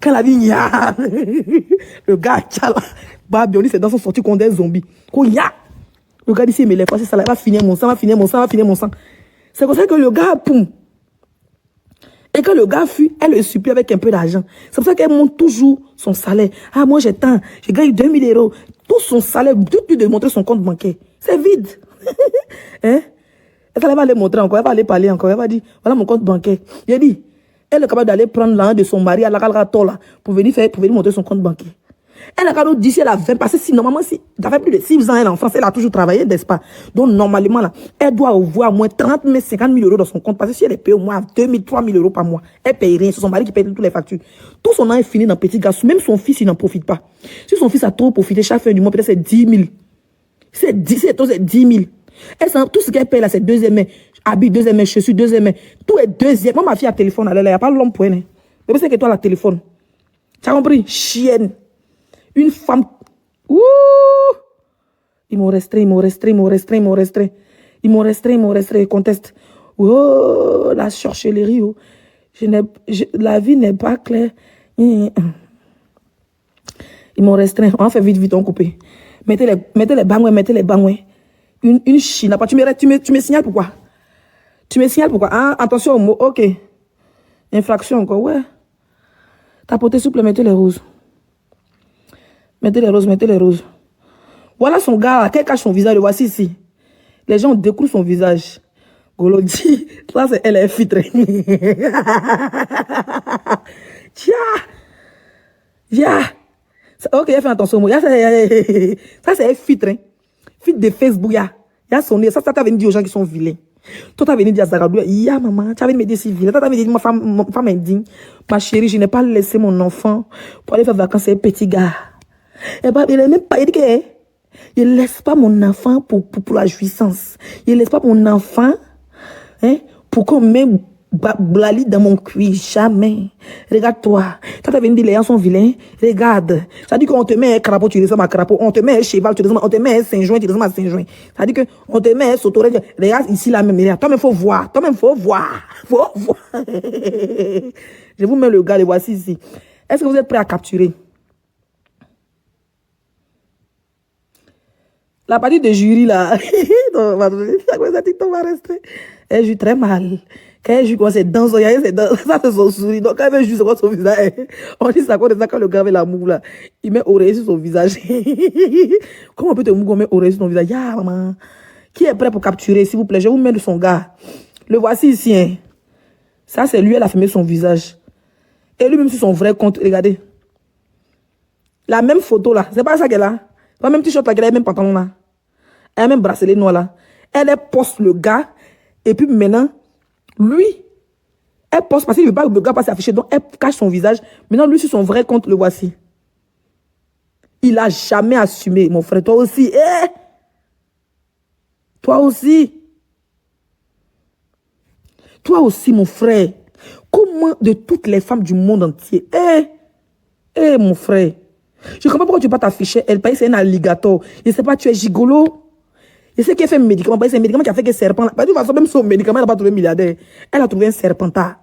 Quand la vie nia, le gars, Babioni, c'est dans son sorti contre des zombies. Le gars dit, si il me lève pas, c'est ça, là, va finir mon sang, va finir mon sang, va finir mon sang. C'est comme ça que le gars, poum. Et quand le gars fuit, elle le supplie avec un peu d'argent. C'est pour ça qu'elle monte toujours son salaire. Ah, moi j'ai tant, je gagne 2000 euros. Tout son salaire, tout de montrer son compte bancaire. C'est vide. Hein? Elle va aller montrer encore, elle va aller parler encore. Elle va dire, voilà mon compte bancaire. Il a dit, elle est capable d'aller prendre l'argent de son mari à la là pour venir montrer son compte bancaire. Elle a quand dit si elle a 20, parce que si normalement, si ça fait plus de 6 ans, elle est en France, elle a toujours travaillé, n'est-ce pas? Donc normalement, là, elle doit avoir au moins 30 000, 50 000 euros dans son compte, parce que si elle est payée au moins 2 000, 3 000 euros par mois, elle paye rien, c'est son mari qui paye toutes les factures. Tout son an est fini dans petit gars, même son fils, il n'en profite pas. Si son fils a trop profité, chaque fin du mois, peut-être c'est 10 000. C'est 10 000. Tout ce qu'elle paye là, c'est deuxième main. Habit deuxième main, chaussures deuxième main. Tout est deuxième. Moi, ma fille a téléphone, elle n'y a pas l'homme pour elle. Mais c'est que toi, la téléphone. Tu as compris? Chienne. Une femme. Ouh! Ils m'ont restreint. Ils contestent. Oh, la sorcellerie. Oh. La vie n'est pas claire. Ils m'ont restreint. On fait vite, on coupe. Mettez les bangouins. Une chine. Tu me signales pourquoi? Tu me signales pourquoi? Ah, attention au mot. Ok. Infraction encore. Ouais. Tapotez souple, mettez les roses. Mettez les roses. Voilà son gars, là. Quel cache son visage, le voici ici. Les gens découvrent son visage. Golo dit, ça c'est elle est filtrée. Tiens. Ok, il a fait attention au mot. Ça c'est filtré. Filtre de Facebook, il y a son nez. Ça t'as venu dire aux gens qui sont vilains. Toi, t'as venu dire à Zaradou, maman, tu as venu me dire si vilain. Toi, t'as venu dire ma femme indigne. Ma chérie, je n'ai pas laissé mon enfant pour aller faire vacances avec un petit gars. Et bah, il n'a même pas dit que je ne laisse pas mon enfant pour la jouissance. Je ne laisse pas mon enfant pour qu'on mette Blali dans mon cuir. Jamais. Regarde-toi. Quand tu as venu dire les gens sont vilains, regarde. Ça dit qu'on te met un crapaud, tu ressembles à crapaud. On te met un cheval, on te met un Saint-Joint, tu ressembles à Saint-Joint. Ça dit qu'on te met un sauterelle. Regarde ici la même. Toi-même, il faut voir. Faut voir. Je vous mets le gars, le voici ici. Est-ce que vous êtes prêts à capturer? La partie de jury, là, elle joue très mal. Quand elle joue, c'est dans son ça c'est son sourire. Donc, quand elle joue, c'est quoi son visage? On dit ça quand le gars avec la moue, là, il met oreille sur son visage. Comment on peut te mou, met oreille sur ton visage? Ya, maman. Qui est prêt pour capturer, s'il vous plaît? Je vous mets de son gars. Le voici ici, hein. Ça, c'est lui, elle a filmé son visage. Et lui, même sur son vrai compte, regardez. La même photo, là. C'est pas ça qu'elle a. La même t-shirt, là, qu'elle a, même pantalon, là. Elle a même bracelet noir là. Elle poste le gars. Et puis maintenant, lui, elle poste parce qu'il ne veut pas que le gars passe affiché. Donc elle cache son visage. Maintenant, lui, sur son vrai compte, le voici. Il n'a jamais assumé, mon frère. Toi aussi. Toi aussi. Toi aussi, mon frère. Comment de toutes les femmes du monde entier. Mon frère. Je ne comprends pas pourquoi tu ne peux pas t'afficher. Elle paye, c'est un alligator. Je ne sais pas, tu es gigolo. Je sais qu'elle fait un médicament. C'est un médicament qui a fait que serpent. De toute façon, même son médicament, elle n'a pas trouvé milliardaire. Elle a trouvé un serpentard.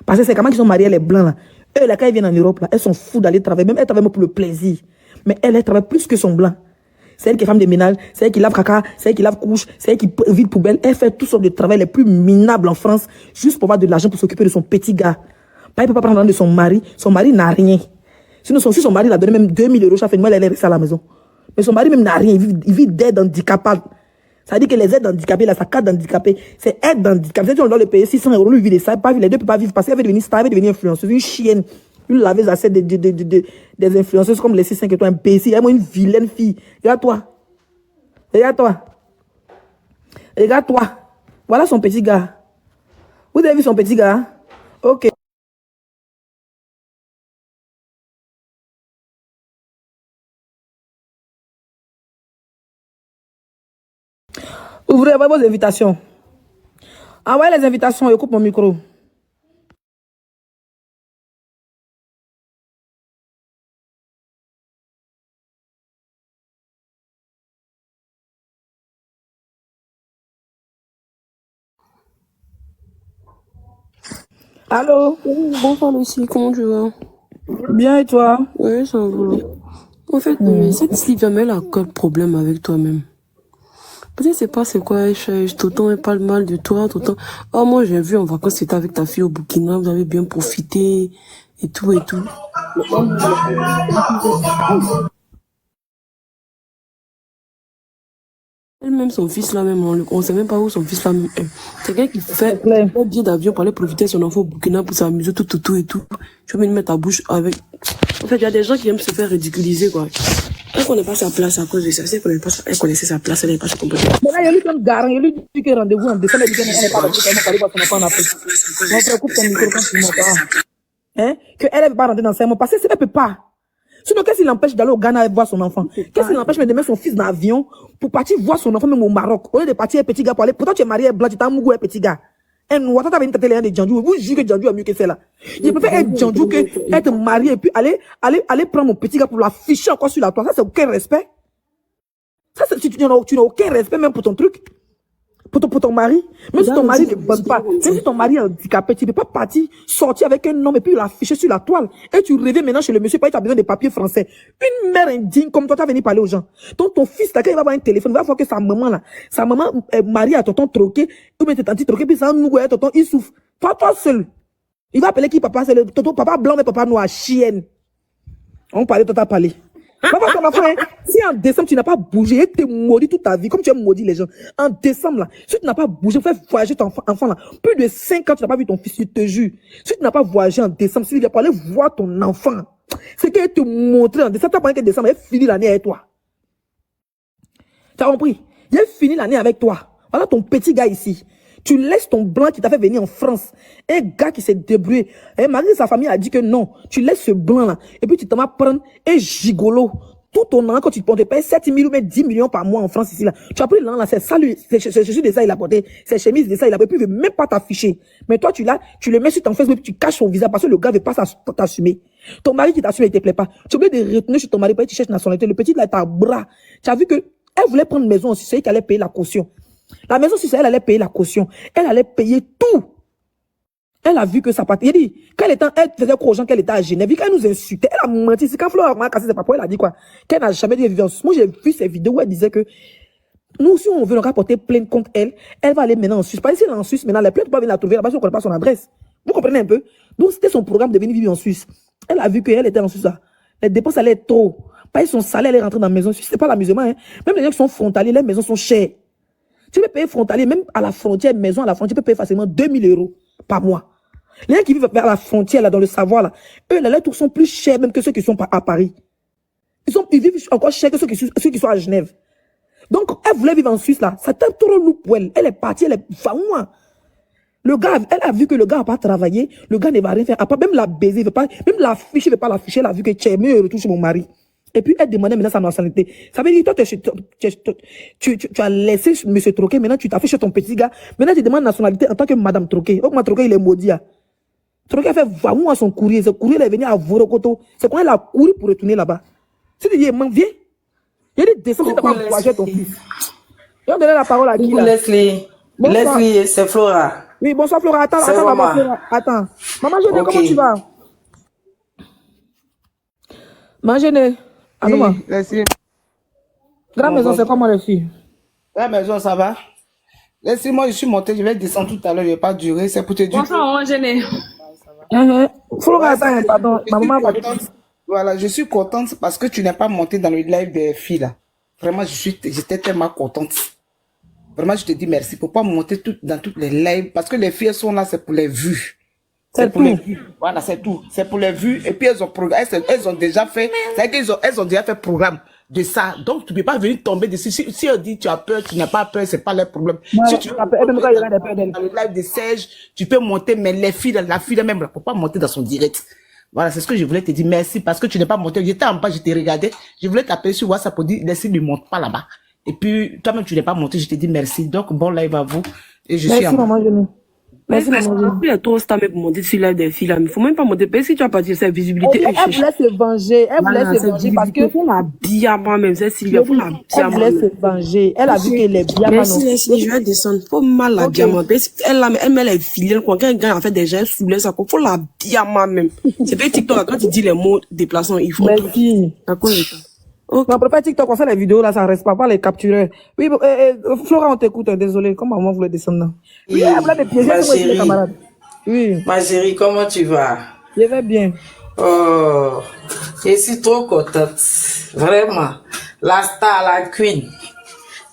Parce que c'est comment ils sont mariés, les blancs là. Eux, là, quand ils viennent en Europe, là, elles sont fous d'aller travailler. Même elles travaillent pour le plaisir. Mais elle travaille plus que son blanc. C'est elle qui est femme de ménage. C'est elle qui lave caca. C'est elle qui lave couche. C'est elle qui vide poubelle. Elle fait toutes sortes de travail les plus minables en France. Juste pour avoir de l'argent pour s'occuper de son petit gars. Pas, elle ne peut pas prendre l'argent de son mari. Son mari n'a rien. Sinon, si son mari l'a donné même 2000 euros chaque fin de mois, elle est restée à la maison. Mais son mari même n'a rien. Il vit d'aide handicapable. Ça dit que les aides handicapées, là, sa carte d'handicapé, c'est aide handicapée. C'est-à-dire qu'on doit le payer 600 euros, lui vit de ça, pas, les deux ne peuvent pas vivre parce qu'elle veut devenir star, elle veut devenir influenceuse, une chienne, une laveuse à des influenceuses comme les 600 que toi, imbécile, elle est une vilaine fille. Regarde-toi. Voilà son petit gars. Vous avez vu son petit gars? Ok. Ouvrez vos invitations. Envoyez les invitations, je coupe mon micro. Allô? Bonsoir Lucie, comment tu vas? Bien et toi? Ouais, ça va. En fait, cette Sylvia, mais elle a quel problème avec toi-même? Peut-être c'est pas c'est quoi, elle cherche, tout le temps elle parle mal de toi, tout le temps. Oh, moi j'ai vu en vacances, c'était avec ta fille au Burkina, vous avez bien profité, et tout, et tout. Mais elle-même, son fils là même, on sait même pas où son fils là même est. C'est quelqu'un qui fait C'est clair. un billet d'avion pour aller profiter de son enfant au Burkina pour s'amuser, tout, et tout. Tu vas me mettre ta bouche avec. En fait, il y a des gens qui aiment se faire ridiculiser, quoi. Elle connaît pas sa place à cause de ça. Si elle connaissait sa place, elle n'avait pas se comporter. Mais là, il y a lui comme garant, il y a lui dit que rendez-vous en décembre, il dit qu'elle n'est pas rentrée, qu'elle n'est pas allée voir son enfant en Afrique. On préoccupe ton micro quand tu m'entends. Hein? Qu'elle ne peut pas rentrer dans 5 mois. Parce qu'elle ne peut pas. Sinon, qu'est-ce qui l'empêche d'aller au Ghana et voir son enfant? Qu'est-ce qui l'empêche de mettre son fils dans l'avion pour partir voir son enfant même au Maroc? Au lieu de partir un petit gars pour aller. Pourtant, tu es marié, blanc, tu t'as un mougou, un petit gars. Un noir, t'as venu tâter de Djandjou. Vous jugez que Djandjou est mieux que celle-là. Je préfère être Djandjou que être marié et puis aller prendre mon petit gars pour l'afficher encore sur la toile. Ça, c'est aucun respect. Ça, tu n'as aucun respect même pour ton truc. Pour ton mari. Même si ton mari ne bonne pas, même si ton mari est handicapé, tu ne peux pas partir, sortir avec un homme et puis l'afficher sur la toile. Et tu rêves maintenant chez le monsieur, parce que tu as besoin de papiers français. Une mère indigne comme toi, tu as venu parler aux gens. Donc ton fils, là, quand il va avoir un téléphone, il va voir que sa maman est mariée à tonton troqué, ou bien tonton troqué, puis ça nous tonton, il souffre. Toi seul. Il va appeler qui papa? C'est le tonton papa blanc, mais papa noir, chienne. On parlait, toi t'as parlé. Papa, ton enfant, hein, si en décembre, tu n'as pas bougé, et tu es maudit toute ta vie, comme tu as maudit les gens. En décembre, là, si tu n'as pas bougé, fais voyager ton enfant, là. Plus de 5 ans, tu n'as pas vu ton fils, je te jure. Si tu n'as pas voyagé en décembre, si tu viens pas aller voir ton enfant, c'est qu'elle te montrer en décembre, tu as pas que décembre, elle finit l'année avec toi. Tu as compris? Il a fini l'année avec toi. Voilà ton petit gars ici. Tu laisses ton blanc qui t'a fait venir en France. Un gars qui s'est débrouillé. Et malgré sa famille a dit que non. Tu laisses ce blanc-là. Et puis tu t'en vas prendre un gigolo. Tout ton an, quand tu te payes 7 000 ou même 10 millions par mois en France ici, là. Tu as pris l'an, là, c'est ça, lui, c'est chaussures de ça, il a porté. Ses chemises de ça, il a porté. Puis il veut même pas t'afficher. Mais toi, tu le mets sur ton Facebook, tu caches son visage parce que le gars veut pas t'assumer. Ton mari qui t'assume, il te plaît pas. Tu es obligé de retenir sur ton mari parce que tu cherches nationalité. Le petit, là, est à bras. Tu as vu que elle voulait prendre une maison aussi, c'est elle qui allait payer la caution. La maison, si c'est elle allait payer la caution. Elle allait payer tout. Elle a vu que ça partait. Elle dit, elle faisait quoi aux gens qu'elle était à Genève, quand elle nous insultait, elle a menti. C'est quand Flora m'a cassé ses papas, elle a dit quoi? Qu'elle n'a jamais dit vivre en Suisse. Moi, j'ai vu ces vidéos où elle disait que nous, si on veut encore porter plainte contre elle, elle va aller maintenant en Suisse. Pas ici, elle est en Suisse, maintenant, les plaintes, pas venir la trouver là-bas, si on ne connaît pas son adresse. Vous comprenez un peu? Donc, c'était son programme de venir vivre en Suisse. Elle a vu qu'elle était en Suisse là. Les dépenses allaient être trop. Pas son salaire, elle est rentrée dans la maison. C'est pas l'amusement, hein. Même les gens qui sont frontaliers, les maisons sont chères. Tu peux payer frontalier, même à la frontière, maison à la frontière, tu peux payer facilement 2 000 € par mois. Les gens qui vivent vers la frontière, là, dans le savoir, là, eux, les lettres sont plus chers même que ceux qui sont à Paris. Ils vivent encore chers que ceux qui sont à Genève. Donc, elle voulait vivre en Suisse, là. C'était trop lourd pour elle. Elle est partie, elle est vraiment. Le gars, elle a vu que le gars n'a pas travaillé, le gars ne va rien faire. À part même la baiser, il veut pas, même l'afficher, il veut pas l'afficher, elle a vu que tu es mieux retour chez mon mari. Et puis, elle demandait maintenant sa nationalité. Ça veut dire, toi, tu as laissé monsieur Troquet, maintenant tu t'affiches ton petit gars. Maintenant, tu demandes nationalité en tant que madame Troquet. Oh, ma Troquet, il est maudit. Troquet a fait vraiment à son courrier. Ce courrier, il est venu à Vorokoto. C'est quand elle a couru pour retourner là-bas. Si tu dis, viens. Il y a des descends, tu n'as pas voyagé ton fils. Et on donnait la parole à qui là? Leslie. Bonsoir. Leslie, c'est Flora. Oui, bonsoir Flora. Attends, maman, Flora. Attends. Maman Géné, Ok. comment tu vas? Maman Géné. Allô, maman. Leslie. Grande maison, c'est comment les filles? La maison, ça va? Leslie, moi, je suis montée, je vais descendre tout à l'heure, je ne vais pas durer, c'est pour te dire. Bonsoir, maman Géné. Flora, attends, pardon. Ma maman va dire. Voilà, je suis contente parce que tu n'es pas monté dans le live des filles, là. Vraiment, j'étais tellement contente. Vraiment, je te dis merci pour pas monter dans toutes les lives parce que les filles elles sont là, c'est pour les vues. C'est pour les vues. Voilà, c'est tout. C'est pour les vues. Et puis, elles ont déjà fait, elles ont déjà fait programme de ça. Donc, tu ne peux pas venir tomber dessus. Si on dit tu as peur, tu n'as pas peur, c'est pas leur problème. Si tu veux dans le live de Serge, tu peux monter, mais les filles, la fille même, ne peut pas monter dans son direct. Voilà, c'est ce que je voulais te dire. Merci parce que tu n'es pas monté. J'étais en bas, je t'ai regardé. Je voulais t'appeler sur WhatsApp pour dire, laissez, ne monte pas là-bas. Et puis, toi-même, tu n'es pas monté. Je te dis merci. Donc, bon live à vous. Et je suis Merci, maman Géné. Merci, maman. Il y a trop stars pour monter sur live des filles là. Mais faut même pas monter. Parce que tu vas pas dire cette visibilité. Elle voulait se venger. Elle voulait se venger parce que. Faut la bien moi-même. C'est Sylvia. Faut la bien Elle voulait moi-même. se venger. Elle a vu qu'elle est bien. Merci, Leslie. Je vais descendre. Faut mal la bien moi. Elle met les filets. Quand quelqu'un a fait des gens soulève ça. Faut la bien moi-même. C'est pas TikTok. Quand tu dis les mots déplaçants, il faut. Merci. D'accord, On préfère TikTok, on fait les vidéos là, ça reste pas les capturer. Oui, Flora, on t'écoute, désolé. Comment maman voulait descendre là? Oui, elle voulait te piéger, Ma c'est chérie. camarade. Oui, Ma chérie, comment tu vas? je vais bien. Oh, je suis trop contente. Vraiment. La star, la queen.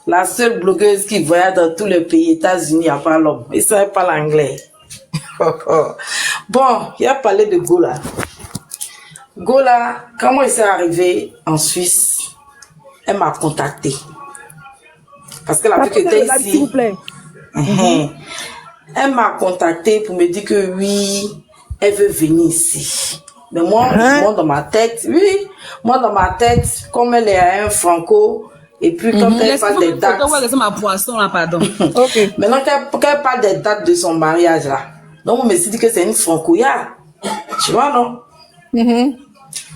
La seule blogueuse qui voyage dans tous les pays, États-Unis, à part l'homme. Il ne savait pas l'anglais. Bon, il a parlé de Gola. Gola, comment il s'est arrivé en Suisse? Elle m'a contacté. Parce qu'elle a vu que S'il vous t'es ici. plaît. Elle m'a contacté pour me dire que oui, elle veut venir ici. Mais moi, dans ma tête, oui, moi dans ma tête, comme elle est à un franco, et puis quand elle parle des dates. C'est ma poisson là, pardon. Ok. Maintenant qu'elle parle des dates de son mariage là. Donc on me dit que c'est une franco-ya. Tu vois, non?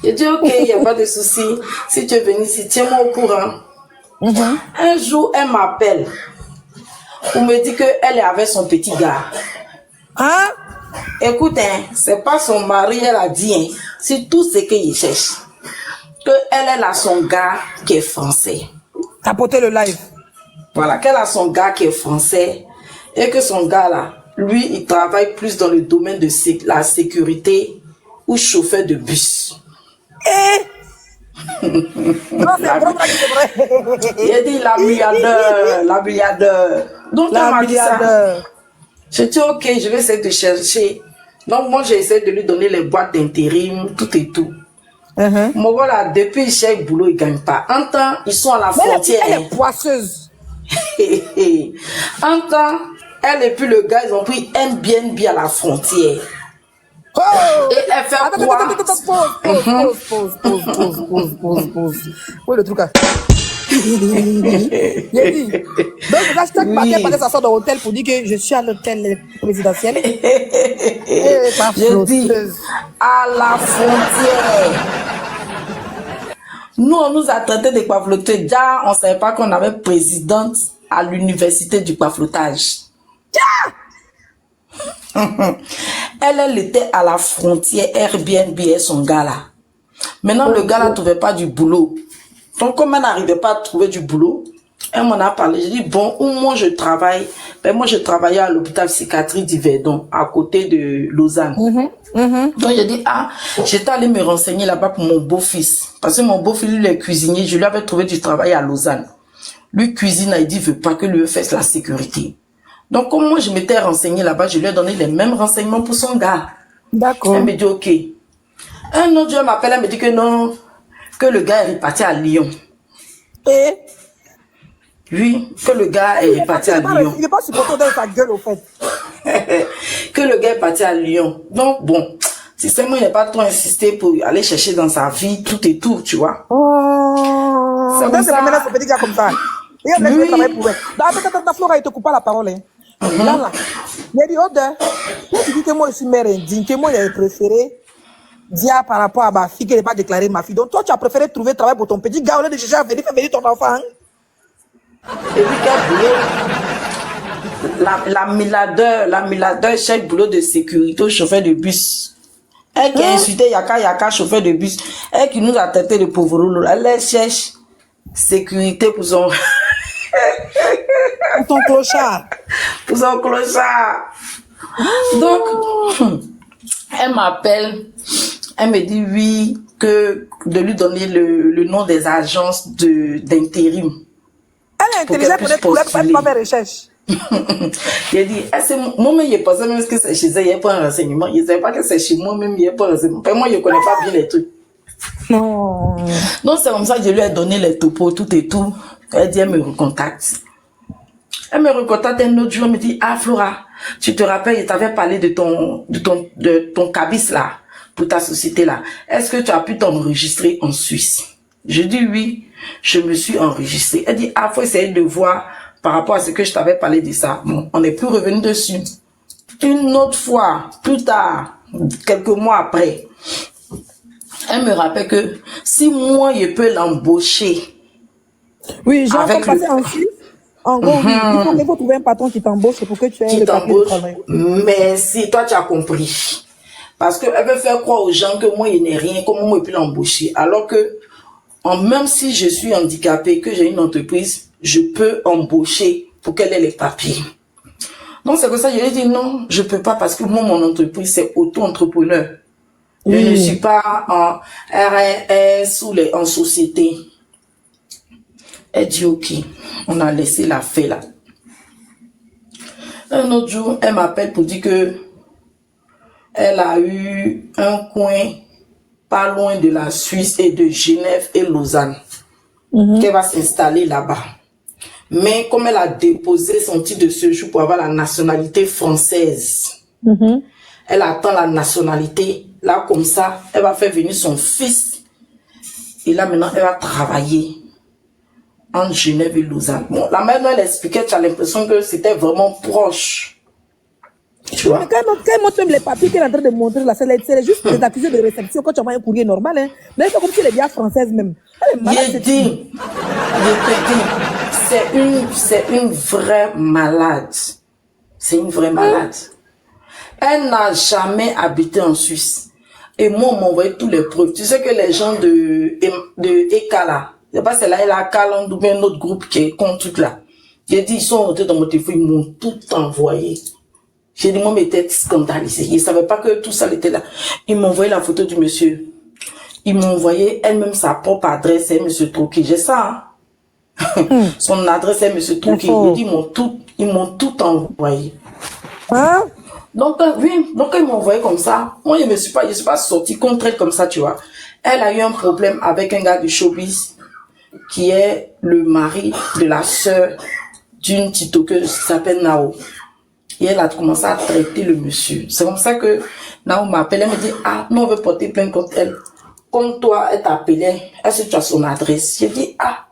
J'ai dit ok, il n'y a pas de souci. Si tu es venu ici, tiens-moi au courant. Un jour, elle m'appelle. On me dit qu'elle est avec son petit gars. Hein? Écoute, hein, c'est pas son mari, elle a dit, hein, c'est tout ce qu'il cherche. Que elle a son gars qui est français. Tapoter le live. Voilà, qu'elle a son gars qui est français et que son gars là, lui, il travaille plus dans le domaine de la sécurité ou chauffeur de bus. Non, c'est vrai, c'est vrai. Il a dit la milliardaire. Donc, elle m'a dit ça. Je dis, ok, je vais essayer de chercher. Donc, moi, j'ai essayé de lui donner les boîtes d'intérim, tout et tout. Mon gars, là, depuis chaque boulot, il ne gagne pas. En temps, ils sont à la frontière. Elle est poisseuse. En temps, elle et puis le gars, ils ont pris Airbnb à la frontière. Oh! Et elle fait quoi? Pause. Oui, le truc là. J'ai dit. Donc, chaque matin, pendant ça sort dans l'hôtel pour dire que je suis à l'hôtel présidentiel. Je dis, à la frontière. Nous, on nous a traité de pavloter. Déjà, on ne savait pas qu'on avait présidente à l'université du pavlotage. Elle était à la frontière Airbnb et son gars là. Maintenant, le gars là ne trouvait pas du boulot. Donc, comme elle n'arrivait pas à trouver du boulot, elle m'en a parlé. J'ai dit, bon, où moi je travaille? Ben, moi, je travaillais à l'hôpital psychiatrique d'Yverdon, à côté de Lausanne. Donc, j'ai dit, j'étais allée me renseigner là-bas pour mon beau-fils. Parce que mon beau-fils, lui, il est cuisinier. Je lui avais trouvé du travail à Lausanne. Lui, cuisine, il dit, il veut pas que lui fasse la sécurité. Donc, comme moi, je m'étais renseigné là-bas, je lui ai donné les mêmes renseignements pour son gars. D'accord. Elle me dit, ok. Un autre jour, elle m'appelle, elle me dit que non, que le gars est reparti à Lyon. Et? Oui, que le gars est reparti à Lyon. Il n'est pas supporté dans sa gueule, au fait. Que le gars est parti à Lyon. Donc, bon, si seulement il n'a pas trop insisté pour aller chercher dans sa vie, tout et tout, tu vois. Oh. C'est comme ça. Maintenant, ce petit gars comme ça. Et on laisse le travail pour elle. Attends, Flora, il te coupe pas la parole, hein. Là. Il a dit, toi, tu dis que moi, je suis mère indigne, que moi, j'ai préféré dire par rapport à ma fille qu'elle n'est pas déclarée ma fille. Donc, toi, tu as préféré trouver travail pour ton petit gars au lieu de chercher à venir faire venir ton enfant. Hein? Et puis, quel boulot? La milliardaire, chaque boulot de sécurité au chauffeur de bus. Elle qui a insulté Yaka, chauffeur de bus. Elle qui nous a traité de pauvres rouleaux. Elle cherche sécurité pour son... Pour ton clochard. Pour son clochard. Donc, elle m'appelle. Elle me dit oui, que de lui donner le nom des agences d'intérim. Elle est intelligente pour être pas mes recherches. J'ai dit, moi-même, je pensais même que c'est chez elle, il n'y a pas un renseignement. Je ne savais pas que c'est chez moi-même, il n'y a pas un renseignement. Moi, je ne connais pas bien les trucs. Non. Donc, c'est comme ça que je lui ai donné les topos, tout et tout. Elle dit, elle me recontacte. Elle me recontacte un autre jour, elle me dit, Flora, tu te rappelles, je t'avais parlé de ton cabis là, pour ta société là. Est-ce que tu as pu t'enregistrer en Suisse? Je dis oui, je me suis enregistrée. Elle dit, faut essayer de voir par rapport à ce que je t'avais parlé de ça. Bon, on n'est plus revenu dessus. une autre fois, plus tard, quelques mois après, elle me rappelle que si moi, je peux l'embaucher. Oui, genre, Avec comme passer en Suisse. En gros, oui, il faut trouver un patron qui t'embauche pour que tu aies qui le papier de t'embauche. travail. Mais si toi, tu as compris. Parce qu'elle veut faire croire aux gens que moi, il n'ai rien, comment moi, je peux l'embaucher. Alors que, même si je suis handicapée, que j'ai une entreprise, je peux embaucher pour qu'elle ait les papiers. Donc, c'est comme ça, je lui ai dit non, je peux pas parce que moi, mon entreprise, c'est auto-entrepreneur. Je ne suis pas en RRS ou en société. Elle dit ok, on a laissé la fée là. Un autre jour, elle m'appelle pour dire que elle a eu un coin pas loin de la Suisse et de Genève et Lausanne. Qu'elle va s'installer là-bas. Mais comme elle a déposé son titre de séjour pour avoir la nationalité française, elle attend la nationalité. Là, comme ça, elle va faire venir son fils. Et là, maintenant, elle va travailler en Genève et Lausanne. Bon, la mère, elle expliquait, tu as l'impression que c'était vraiment proche. Tu vois? Mais quand elle montre même les papiers qu'elle est en train de montrer là, c'est juste des accusés de réception quand tu envoies un courrier normal. Hein. Mais c'est comme si elle est bien française même. Elle est malade. Je te dis, c'est une vraie malade. C'est une vraie malade. Elle n'a jamais habité en Suisse. Et moi, on m'a envoyé tous les preuves. Tu sais que les gens de ECA là, je sais pas, c'est là, elle a Caland ou bien un autre groupe qui est contre tout là. J'ai dit, ils sont rentrés dans mon téléphone, ils m'ont tout envoyé. J'ai dit, moi, mes têtes scandalisées. Ils ne savaient pas que tout ça était là. Ils m'ont envoyé la photo du monsieur. Ils m'ont envoyé elle-même sa propre adresse, c'est monsieur Troquet. J'ai ça, hein. Son adresse est monsieur Troquet. Ils m'ont tout envoyé. Hein? Donc, oui, donc ils m'ont envoyé comme ça. Moi, je suis pas sortie contre elle comme ça, tu vois. Elle a eu un problème avec un gars du showbiz qui est le mari de la sœur d'une TikTokeuse qui s'appelle Nao. Et elle a commencé à traiter le monsieur. C'est comme ça que Nao m'appelle. Elle me dit, ah, non, on veut porter plainte contre elle. Comme toi, elle t'a appelé. Est-ce que tu as son adresse? J'ai dit, ah,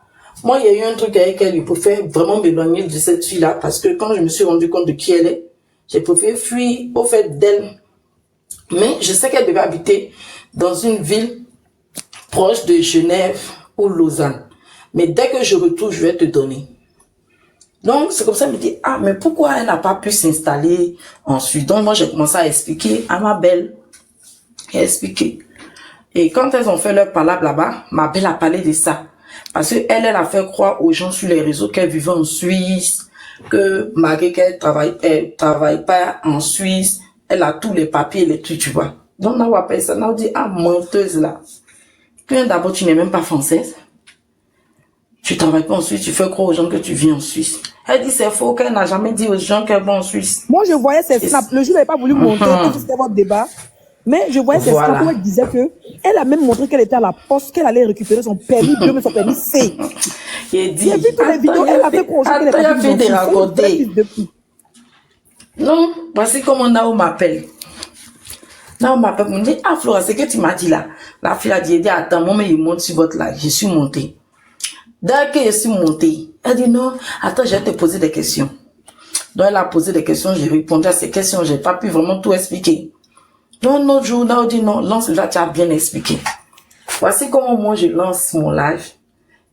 moi, il y a eu un truc avec elle. Il préfère vraiment m'éloigner de cette fille-là parce que quand je me suis rendu compte de qui elle est, j'ai préféré fuir au fait d'elle. Mais je sais qu'elle devait habiter dans une ville proche de Genève ou Lausanne. Mais dès que je retourne, je vais te donner. Donc, c'est comme ça, elle me dit, ah, mais pourquoi elle n'a pas pu s'installer en Suisse? Donc, moi, j'ai commencé à expliquer à ma belle. Et expliquer. Et quand elles ont fait leur palabre là-bas, ma belle a parlé de ça. Parce que elle a fait croire aux gens sur les réseaux qu'elle vivait en Suisse, que malgré qu'elle travaille pas en Suisse, elle a tous les papiers, les trucs, tu vois. Donc, on a appelé ça, on a dit, ah, menteuse là. Puis d'abord, tu n'es même pas française. Tu travailles pas en Suisse, tu fais croire aux gens que tu vis en Suisse. Elle dit c'est faux, qu'elle n'a jamais dit aux gens qu'elle va en Suisse. Moi, je voyais ces snaps. Le jour, elle n'avait pas voulu montrer, c'était votre débat. Mais je voyais ces snaps où elle disait que, elle a même montré qu'elle était à la poste, qu'elle allait récupérer son permis B, mais son permis C. J'ai dit, J'ai vu toutes les vidéos, elle a fait croire qu'elle est pas fait des raconter. Non, voici comment Nao m'appelle. Nao m'appelle, me dit, ah Flora, c'est que tu m'as dit là. La fille a dit, attends, moi, mais il monte sur votre là. Je suis montée. Dès que je suis montée, elle dit non, attends, je vais te poser des questions. Donc elle a posé des questions, j'ai répondu à ces questions, j'ai pas pu vraiment tout expliquer. Donc un autre jour, on dit non, lance là, tu as bien expliqué. Voici comment moi je lance mon live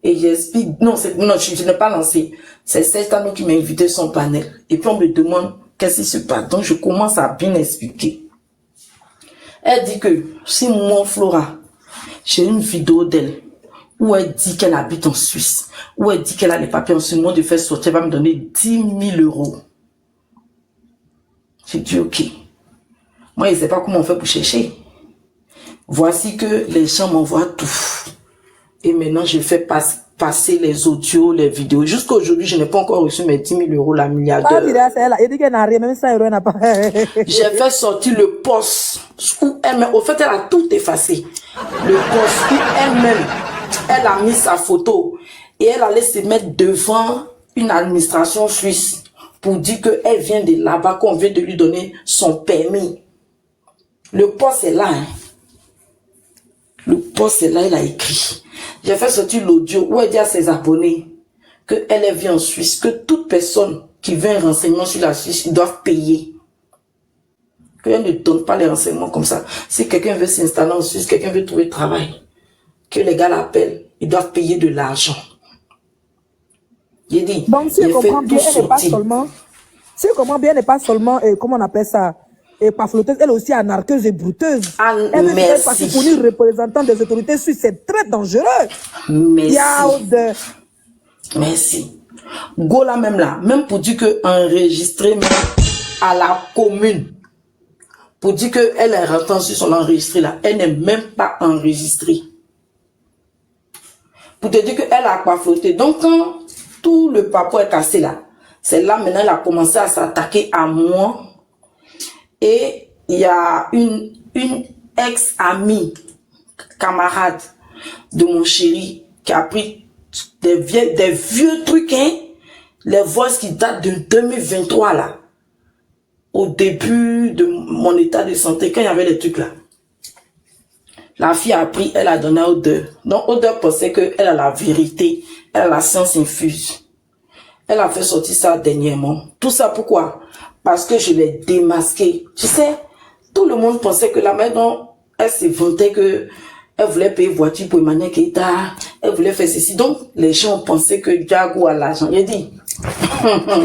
et j'explique. Non, je n'ai pas lancé. C'est Serge qui m'a invité son panel. Et puis on me demande qu'est-ce qui se passe. Donc je commence à bien expliquer. Elle dit que si moi, Flora, j'ai une vidéo d'elle où elle dit qu'elle habite en Suisse, où elle dit qu'elle a les papiers en Suisse, moi de faire sortir, elle va me donner 10 000 euros. J'ai dit ok. Moi, je ne sais pas comment on fait pour chercher. Voici que les gens m'envoient tout. Et maintenant, je fais passer les audios, les vidéos. Jusqu'à aujourd'hui, je n'ai pas encore reçu mes 10 000 euros, la milliardaire. Elle dit qu'elle n'a rien, même 100 euros, elle n'a pas. J'ai fait sortir le poste où elle-même, au fait, elle a tout effacé. Le poste où elle-même, elle a mis sa photo et elle allait se mettre devant une administration suisse pour dire qu'elle vient de là-bas, qu'on vient de lui donner son permis. Le poste est là. Hein. Le poste est là, il a écrit. J'ai fait sortir l'audio où elle dit à ses abonnés qu'elle vient en Suisse, que toute personne qui veut un renseignement sur la Suisse, ils doivent payer. qu'elle ne donne pas les renseignements comme ça. Si quelqu'un veut s'installer en Suisse, quelqu'un veut trouver travail, que les gars l'appellent, ils doivent payer de l'argent. J'ai dit, Donc, si je comprends bien, elle n'est pas seulement, si je comprends bien, elle n'est pas seulement, comment on appelle ça, pafloteuse, elle est aussi anarqueuse et brouteuse. Ah, elle merci. Passer pour une représentante des autorités suisses, c'est très dangereux. Merci. Il y a Merci. Go là même là, même pour dire que enregistré même à la commune, pour dire qu'elle est rentrée sur son enregistré là, elle n'est même pas enregistrée. Pour te dire qu'elle a pas flotté. Donc quand tout le papo est cassé là, c'est là maintenant elle a commencé à s'attaquer à moi. Et il y a une ex-amie, camarade de mon chéri, qui a pris des vieux trucs, hein, les voix qui datent de 2023 là, au début de mon état de santé, quand il y avait les trucs là. La fille a pris, elle a donné à Odeur. Donc Odeur pensait qu'elle a la vérité, elle a la science infuse. Elle a fait sortir ça dernièrement. Tout ça pourquoi? Parce que je l'ai démasqué. Tu sais, tout le monde pensait que la mère dont elle se vantait que elle voulait payer voiture pour Emmanuel Keita, elle voulait faire ceci. Donc, les gens pensaient que Diago a l'argent. Il a dit,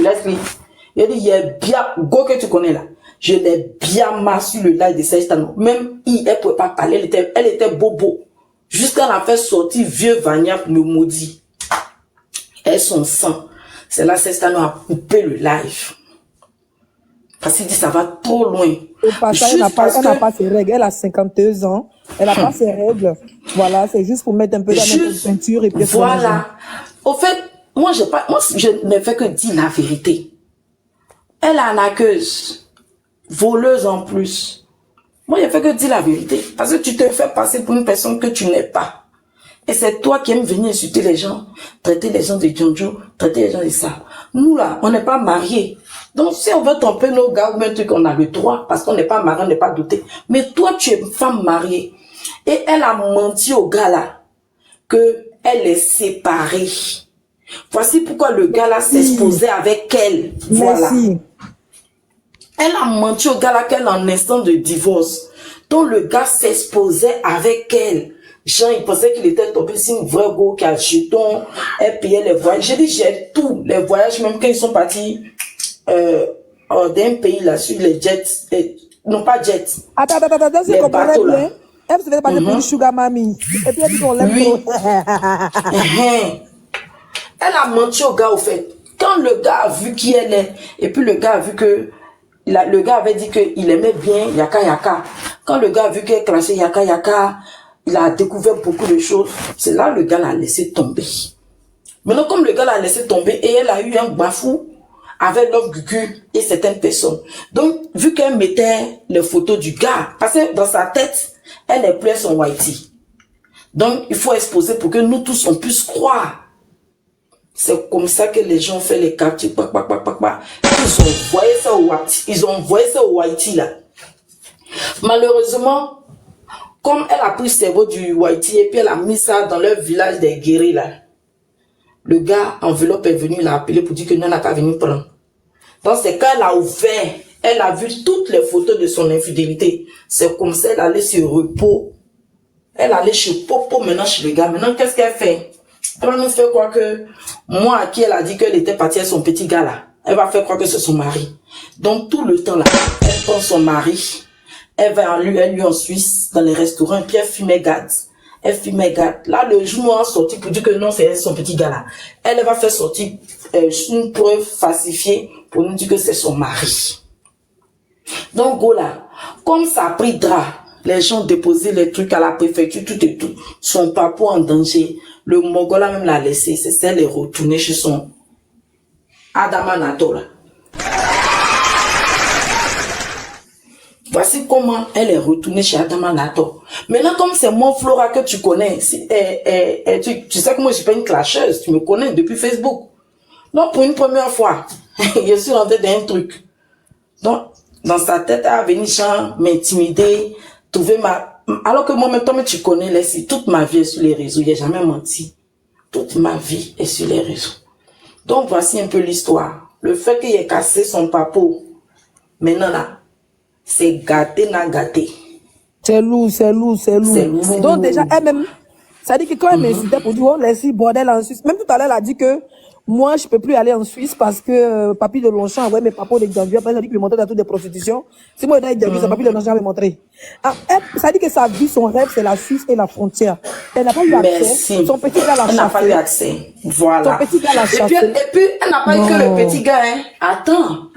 laisse-lui. Il a dit, il y a bien, go que tu connais là. Je l'ai bien massé le live de Sestano. Même elle pouvait pas parler, elle était bobo. Jusqu'à la faire sortir vieux Vania pour me maudire. Et son sang. C'est là Sestano a coupé le live. Parce qu'il dit ça va trop loin. Au passage, elle n'a pas ses règles. Elle a 52 ans. Elle n'a pas ses règles. Voilà, c'est juste pour mettre un peu de peinture et puis voilà. Au fait, moi je ne fais que dire la vérité. Elle est arnaqueuse, voleuse en plus. Moi, je ne fais que dire la vérité. Parce que tu te fais passer pour une personne que tu n'es pas. Et c'est toi qui aimes venir insulter les gens, traiter les gens de Djonjo, traiter les gens de ça. Nous là, on n'est pas mariés. Donc si on veut tromper nos gars ou même truc, on a le droit, parce qu'on n'est pas mariés, on n'est pas doté. Mais toi, tu es une femme mariée. Et elle a menti au gars là, que elle est séparée. Voici pourquoi le gars là s'exposait avec elle. Voilà. Merci. Elle a menti au gars là qu'elle est en instant de divorce. Donc le gars s'exposait avec elle. Jean, il pensait qu'il était tombé sur une vraie go qui a jeton, elle payait les voyages. J'ai dit, j'ai tous les voyages, même quand ils sont partis d'un pays là, sur les jets, non pas jets. Attends, c'est comme bateaux là. Elle se fait passer pour une sugar mommy. Et puis elle dit qu'on l'aime trop. Elle a menti au gars au fait. Quand le gars a vu qui elle est, et puis le gars a vu que, le gars avait dit qu'il aimait bien Yaka Yaka. Quand le gars a vu qu'elle clashait Yaka Yaka, il a découvert beaucoup de choses. C'est là le gars l'a laissé tomber. Maintenant, comme le gars l'a laissé tomber et elle a eu un bafou avec Love Gugu et certaines personnes. Donc, vu qu'elle mettait les photos du gars, parce que dans sa tête, elle n'est plus son whitey. Donc, il faut exposer pour que nous tous on puisse croire. C'est comme ça que les gens font les captures. Ils ont envoyé ça au whitey là. Malheureusement, comme elle a pris le cerveau du whitey et puis elle a mis ça dans leur village des guéris là. Le gars, enveloppe est venu l'appeler pour dire que non, elle n'a qu'à venir prendre. Donc c'est quand elle a ouvert, elle a vu toutes les photos de son infidélité. C'est comme ça, elle allait sur repos. Elle allait chez Popo maintenant chez le gars. Maintenant, qu'est-ce qu'elle fait? Elle va nous faire croire que moi à qui elle a dit qu'elle était partie avec son petit gars là. Elle va faire croire que c'est son mari. Donc tout le temps là, elle prend son mari. Elle va lui en Suisse, dans les restaurants, et puis elle fumait garde. Elle fumait garde. Là, le jour où on a sorti pour dire que non, c'est son petit gars là. Elle va faire sortir une preuve falsifiée pour nous dire que c'est son mari. Donc, go là, comme ça a pris drap, les gens ont déposé les trucs à la préfecture, tout et tout. Son papa en danger. Le Mongola même l'a laissé. C'est ça, elle est retournée chez son Adama Nato là. Voici comment elle est retournée chez Adama Nato. Maintenant, comme c'est mon Flora que tu connais, tu sais que moi je suis pas une clasheuse, tu me connais depuis Facebook. Donc, pour une première fois, je suis rentrée dans un truc. Donc, dans sa tête, elle a venu m'intimider, trouver alors que moi, maintenant, tu connais, laisse, toute ma vie est sur les réseaux, j'ai jamais menti. Toute ma vie est sur les réseaux. Donc, voici un peu l'histoire. Le fait qu'il ait cassé son papo, maintenant là, C'est gâté, n'a gâté. C'est lourd, c'est lourd, c'est lourd. C'est lourd. Donc déjà, elle-même, ça dit que quand elle m'insultait pour dire, oh, laisse bordel en Suisse. Même tout à l'heure, elle a dit que moi, je peux plus aller en Suisse parce que Papy de Longchamp, ouais, mes papas de Gambie, après, elle a dit qu'il me montrait dans toutes les prostitutions. Si moi, je dois Gambie, c'est Papy de Longchamp me montrer. Ah, ça dit que sa vie, son rêve, c'est la Suisse et la frontière. Elle n'a pas eu accès. Merci. Son petit gars l'a Elle n'a pas eu chassé. accès. Voilà. Son petit gars l'a Et chassé. puis, elle n'a pas eu que le petit gars, hein. Attends.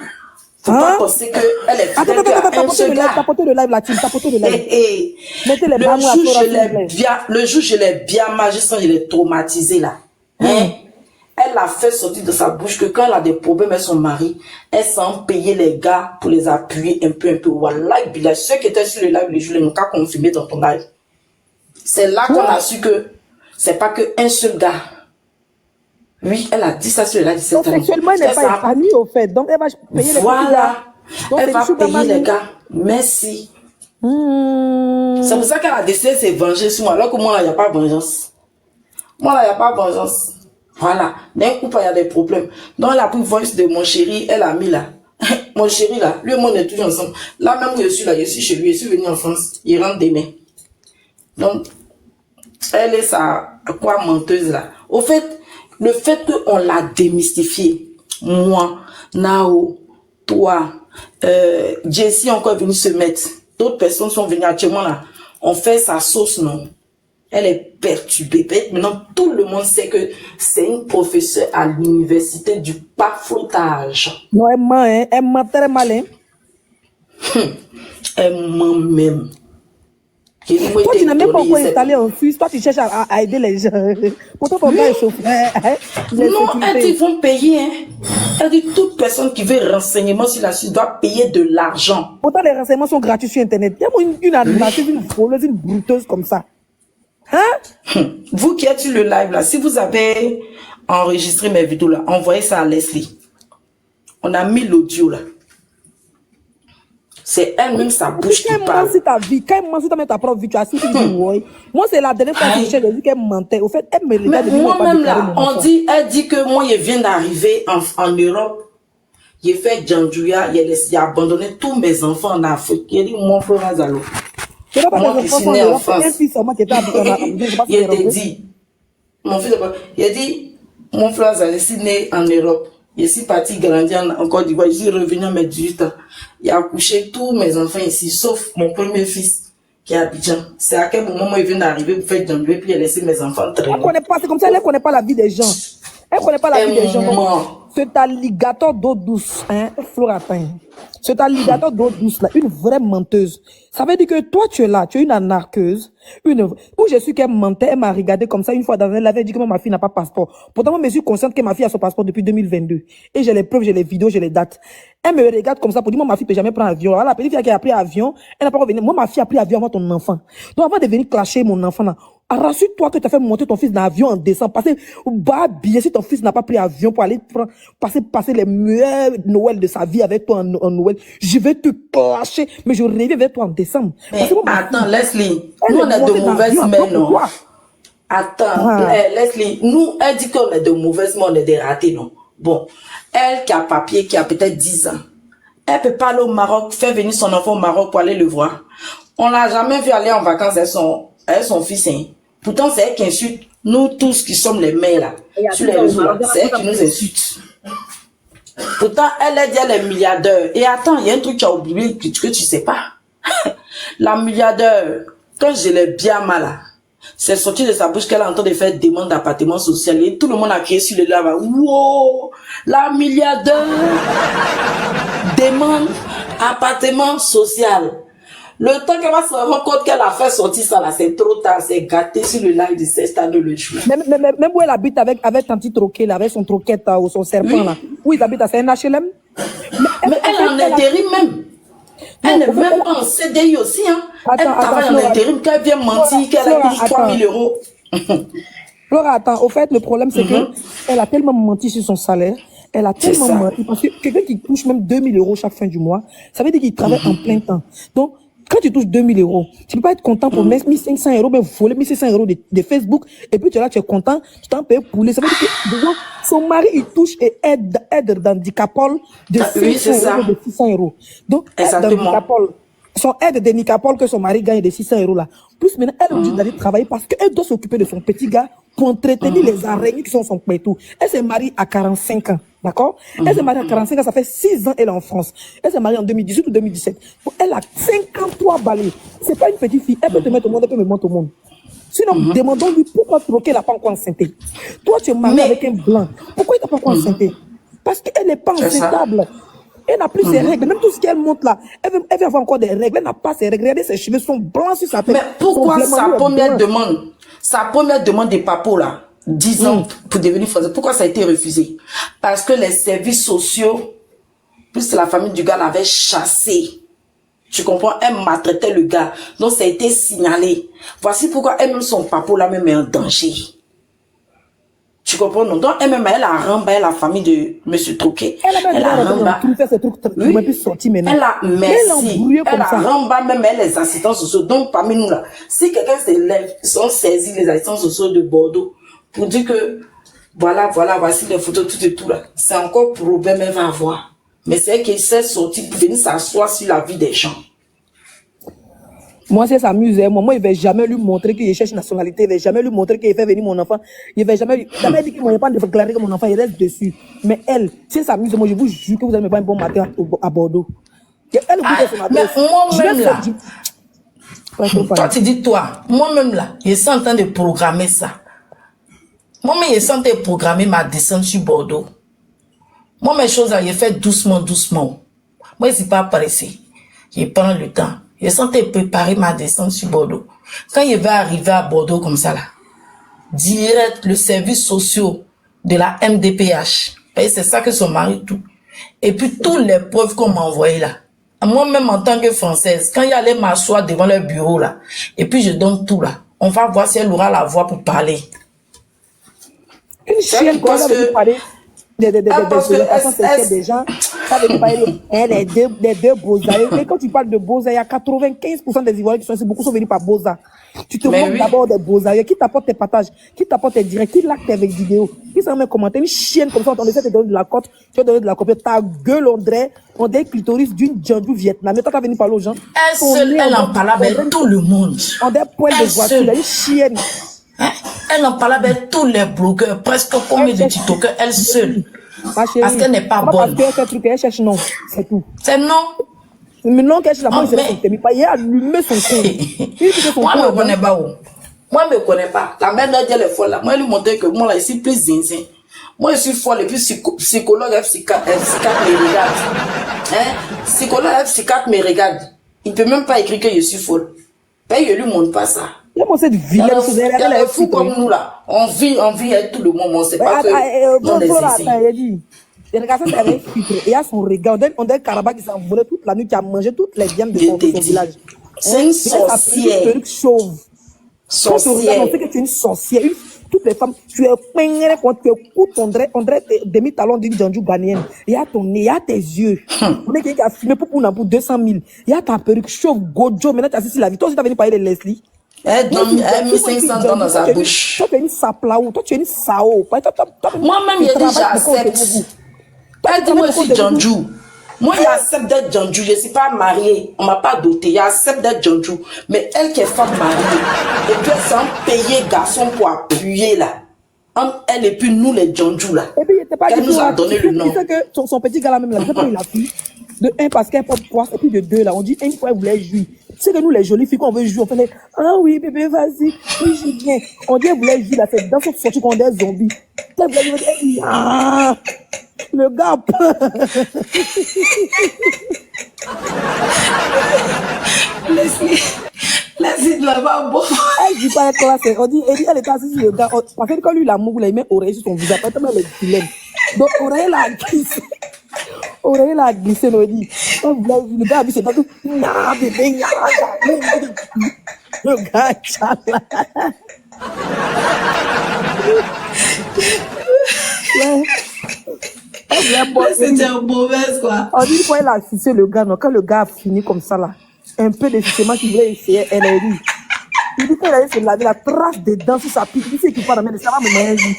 Faut pas penser qu'elle est fidèle qu'à un seul gars. Tapoter le live, la team, tapoter le live. Hey, Mettez les le ballons à jour, Flora, je s'il vous l'ai plaît. bien, le jour, je l'ai bien mangé sans je l'ai traumatisé là. Hein? Elle a fait sortir de sa bouche que quand elle a des problèmes avec son mari, elle s'en payer les gars pour les appuyer un peu. Wallah, Bilal, ceux qui étaient sur le live, les jours, les n'ont qu'à confirmer dans ton live. C'est là qu'on a su que c'est pas qu'un seul gars. Oui, elle a dit ça sur le live. Donc, sexuellement, elle n'est pas épanouie, au fait. Donc, elle va payer les petits Voilà. gars. Donc, Elle c'est va du sugar payer les mommy. gars. Merci. Hmm. C'est pour ça qu'elle a décidé de se venger sur moi, alors que moi, là, il n'y a pas de vengeance. Moi, là, il n'y a pas de vengeance. Voilà. D'un coup, il y a des problèmes. Donc, elle a pris voice de mon chéri, elle a mis là. Mon chéri, là, lui et moi, on est toujours ensemble. Là, même où je suis là, je suis chez lui, je suis venu en France. Il rentre demain. Donc, elle est sa, quoi, menteuse, là. Au fait, le fait qu'on l'a démystifié, moi, Nao, toi, Jessie encore venu se mettre. D'autres personnes sont venues actuellement là. On fait sa sauce, non? Elle est perturbée. Maintenant, tout le monde sait que c'est une professeure à l'université du bafoutage. Non, elle ment, hein. Elle ment très mal, hein. Elle ment même. Toi, tu n'as même pas encore installé en Suisse. Toi, tu cherches à aider les gens. Pourtant, ton gars est chauffeur. Non, elle dit qu'ils vont payer. Hein. Elle dit toute personne qui veut renseignement sur la Suisse doit payer de l'argent. Pourtant, les renseignements sont gratuits sur Internet. Il y a une animatrice, une voleuse, une brouteuse comme ça. Hein? Vous qui êtes sur le live là, si vous avez enregistré mes vidéos là, envoyez ça à Leslie. On a mis l'audio là. C'est elle-même sa bouche qui parle. Ta vie, quand elle ment sur ta propre vie, tu as su que tu dis ouais. Moi, c'est la dernière fois que j'ai dit qu'elle mentait. Au fait, elle me regarde. Moi-même là, elle dit que moi, je viens d'arriver en Europe. J'ai fait Djandjouya, j'ai abandonné tous mes enfants en Afrique. J'ai dit, mon frère Azalo. Moi qui suis né en France. Il était dit, mon fils, il a dit, mon frère Azalo, je suis né en Europe. Je suis parti grandir en Côte d'Ivoire. Je suis revenu à mes 18 ans. Il a accouché tous mes enfants ici, sauf mon premier fils qui est à Abidjan. C'est à quel moment moi, il vient d'arriver pour faire Djandjouya, puis il a laissé mes enfants traîner. Elle connaît pas, c'est comme ça, elle ne connaît pas la vie des gens. Elle ne connaît pas la vie des gens. C'est alligator d'eau douce, hein, Floratin. C'est alligator d'eau douce, là, une vraie menteuse. Ça veut dire que toi, tu es là, tu es une anarqueuse, où je suis qu'elle mentait, elle m'a regardé comme ça une fois dans un live, elle dit que ma fille n'a pas de passeport. Pourtant, moi, je suis consciente que ma fille a son passeport depuis 2022. Et j'ai les preuves, j'ai les vidéos, j'ai les dates. Elle me regarde comme ça pour dire, moi, ma fille peut jamais prendre avion. Alors, la petite fille qui a pris avion, elle n'a pas revenu. Moi, ma fille a pris avion avant ton enfant. Donc, avant de venir clasher mon enfant, là, rassure-toi que tu as fait monter ton fils dans l'avion en décembre. Passer bas billet si ton fils n'a pas pris avion pour aller passer les meilleurs Noël de sa vie avec toi en Noël. Je vais te clasher, mais je reviens avec toi en décembre. Mais attends, Leslie, nous on est de mauvaises mères, non? Attends, Leslie, nous, elle dit qu'on est de mauvaises mères, on est des ratés, non? Bon, elle qui a papier, qui a peut-être 10 ans, elle peut pas aller au Maroc, faire venir son enfant au Maroc pour aller le voir. On l'a jamais vu aller en vacances avec son fils, hein. Pourtant, c'est elle qui insulte nous tous qui sommes les mères, là, sur les réseaux, là. C'est elle qui nous insulte. Pourtant, elle a dit elle est milliardaire. Et attends, il y a un truc que tu as oublié que tu sais pas. La milliardaire, quand je l'ai bien mal, là, c'est sorti de sa bouche qu'elle est en train de faire demande d'appartement social. Et tout le monde a crié sur le lave. Wow! La milliardaire demande appartement social. Le temps qu'elle va se rendre compte qu'elle a fait sortir ça là, c'est trop tard, c'est gâté sur le live de cette stade le jour. Même où elle habite avec Tanti Troquet, là, avec son troquette ou son serpent, là. Où ils habitent, c'est un HLM. Mais elle est en intérim même. Elle n'est même pas en CDI aussi, hein. Elle travaille en intérim, qu'elle vient mentir, qu'elle a touché 3 000 euros. Flora, attends, au fait, le problème, c'est que elle a tellement menti sur son salaire. Elle a tellement menti. Parce que quelqu'un qui touche même 2 000 euros chaque fin du mois, ça veut dire qu'il travaille en plein temps. Donc, Quand tu touches 2000 euros, tu ne peux pas être content pour mettre 1500 euros, mais voler 1500 euros de Facebook, et puis tu es là, tu es content, tu t'en payes pour les. Ça veut dire que devant, son mari, il touche et aide d'handicapol de 500 euros, de 600 euros. Donc, aide d'handicapol. Son aide de Nicapol que son mari gagne de 600 euros là. Plus maintenant, elle est obligée d'aller travailler parce qu'elle doit s'occuper de son petit gars pour entretenir les araignées qui sont son pétou. Elle s'est mariée à 45 ans, d'accord? Elle s'est mariée à 45 ans, ça fait 6 ans elle est en France. Elle s'est mariée en 2018 ou 2017. Elle a 53 balais. C'est pas une petite fille. Elle peut te mettre au monde, elle peut me mettre au monde. Sinon, demandons-lui pourquoi elle n'a pas encore enceinte. Toi, tu es marié avec un blanc. Pourquoi il n'a pas encore enceinte? Parce qu'elle n'est pas enceintable. Elle n'a plus ses règles. Même tout ce qu'elle monte là, elle veut avoir encore des règles. Elle n'a pas ses règles. Regardez, ses cheveux sont blancs sur sa tête. Mais pourquoi sa première demande des papos là, 10 ans pour devenir français, pourquoi ça a été refusé? Parce que les services sociaux, plus la famille du gars l'avait chassé. Tu comprends? Elle maltraitait le gars. Donc ça a été signalé. Voici pourquoi elle-même, son papo là même est en danger. Tu comprends? Non? Donc, elle-même, elle a remballé la famille de M. Troquet. Elle a remballé. Elle a, merci. Elle a remballé même les assistants sociaux. Donc, parmi nous là, si quelqu'un s'élève, ils sont saisis les assistants sociaux de Bordeaux pour dire que, voilà, voici les photos, tout et tout là. C'est encore problème, elle va avoir. Mais c'est qu'elle s'est sortie pour venir s'asseoir sur la vie des gens. Moi, c'est s'amuser. Moi, il ne va jamais lui montrer qu'il cherche une nationalité. Il ne va jamais lui montrer qu'il fait venir mon enfant. Il ne va jamais dit qu'il ne va pas déclarer que mon enfant, il reste dessus. Mais elle, si elle s'amuse, moi, je vous jure que vous allez me faire un bon matin à Bordeaux. Elle son adresse. Mais moi-même là, toi, tu dis toi, moi-même là, je suis en train de programmer ça. Moi-même, je suis en train de programmer ma descente sur Bordeaux. Moi, mes choses là, je fais doucement. Moi, je ne suis pas pressé. Je prends le temps. Je sentais préparer ma descente sur Bordeaux. Quand il va arriver à Bordeaux comme ça là, direct le service social de la MDPH. C'est ça que son mari tout. Et puis toutes les preuves qu'on m'a envoyées là. Moi-même en tant que Française, quand il allait m'asseoir devant leur bureau là, et puis je donne tout là, on va voir si elle aura la voix pour parler. Une chienne quoi, ça veut parler des gens, ça veut parler des deux Boza. Mais quand tu parles de Boza, il y a 95% des Ivoiriens qui sont ici, beaucoup sont venus par Boza. Tu te moques d'abord des Boza. Qui t'apporte tes partages, qui t'apporte tes directs, qui like tes vidéos, qui s'en met commenter. Une chienne comme ça, on essaie de te donner de la cote, tu vas donner de la copie. Ta gueule, on dirait clitoris d'une djandou vietnamienne. Toi, t'as venu parler aux gens. Elle seule, elle en parle avec tout le monde. On dirait poil de voiture, une chienne. Hein? Elle en parle avec tous les blogueurs, presque combien de TikTokers, elle seule. Parce qu'elle n'est pas bonne. Parce que truc, elle cherche non, c'est tout. C'est non. Mais non, qu'elle cherche la bonne, c'est pas. Il a allumé son compte. Moi, je ne connais pas où. Moi, je ne connais pas. La mère elle est folle là. Moi, elle lui montrait que moi, là, je suis plus zinzin. Moi, je suis folle et puis psychologue et psychiatre me regarde. Hein? Psychologue et psychiatre me regarde. Il ne peut même pas écrire que je suis folle. Ben, je ne lui montre pas ça. Il y a cette vilaine chose. Elle est fou comme nous là. On vit avec tout le monde. On ne sait pas que on est ici. Regarde ça, c'est filtre. Il y a son regard. On dirait Karaba qui s'est envolé toute la nuit, qui a mangé toutes les viandes de son village. C'est une sorcière. Une perruque chauve. Sorcière. On sait que tu es une sorcière. Toutes les femmes, tu es peigné quand tu écoutes, on dirait demi-talon d'une Djandjou ghanéenne. Il y a ton nez, il y a tes yeux. On est quelqu'un qui a fumé pour 200 000. Il y a ta perruque chauve, gojo. Maintenant, tu as assis la vie. Toi aussi, tu as venu parler de Leslie. Elle met 500 dollars dans sa bouche. Toi, tu es une saplaou. Toi, tu es une sao. Moi-même, il y a dit j'accepte. Elle dit moi aussi Djandjou. Moi, j'accepte d'être Djandjou. Je ne suis pas mariée. On ne m'a pas dotée. J'accepte d'être Djandjou. Mais elle qui est femme mariée, et puis elle s'en payer garçon pour appuyer là. Entre elle et puis nous les Djandjou là. Elle nous a donné le nom. Tu sais que son petit gars là même là, il a pris. De 1 parce qu'elle porte poisse et puis de 2 là. On dit une fois elle voulait jouir. Tu sais que nous les jolies filles quand on veut jouer, on fait ah oui bébé vas-y, oui je viens. On dit elle voulait jouir là, c'est dans son sortie qu'on est zombie. Elle voulait jouer, le gars. Laisse là-bas bon. Elle dit pas classe. On dit elle était assise sur le gars. Parce que quand lui la moule, il met oreille sur son visage, pas tellement le dilemme. Donc oreille là glisse. Oreille là glissé, on dit. Le gars a vu c'est pas tout. Non bébé, le gars chala. C'était une mauvaise quoi. On dit quoi elle a fixé le gars, non? Quand le gars a fini comme ça là, un peu d'effectivement qu'il voulait essayer, elle a dit. Il dit qu'elle allait se laver la trace des dents sur sa pique. Il dit c'est qu'il parle de ça va me manger.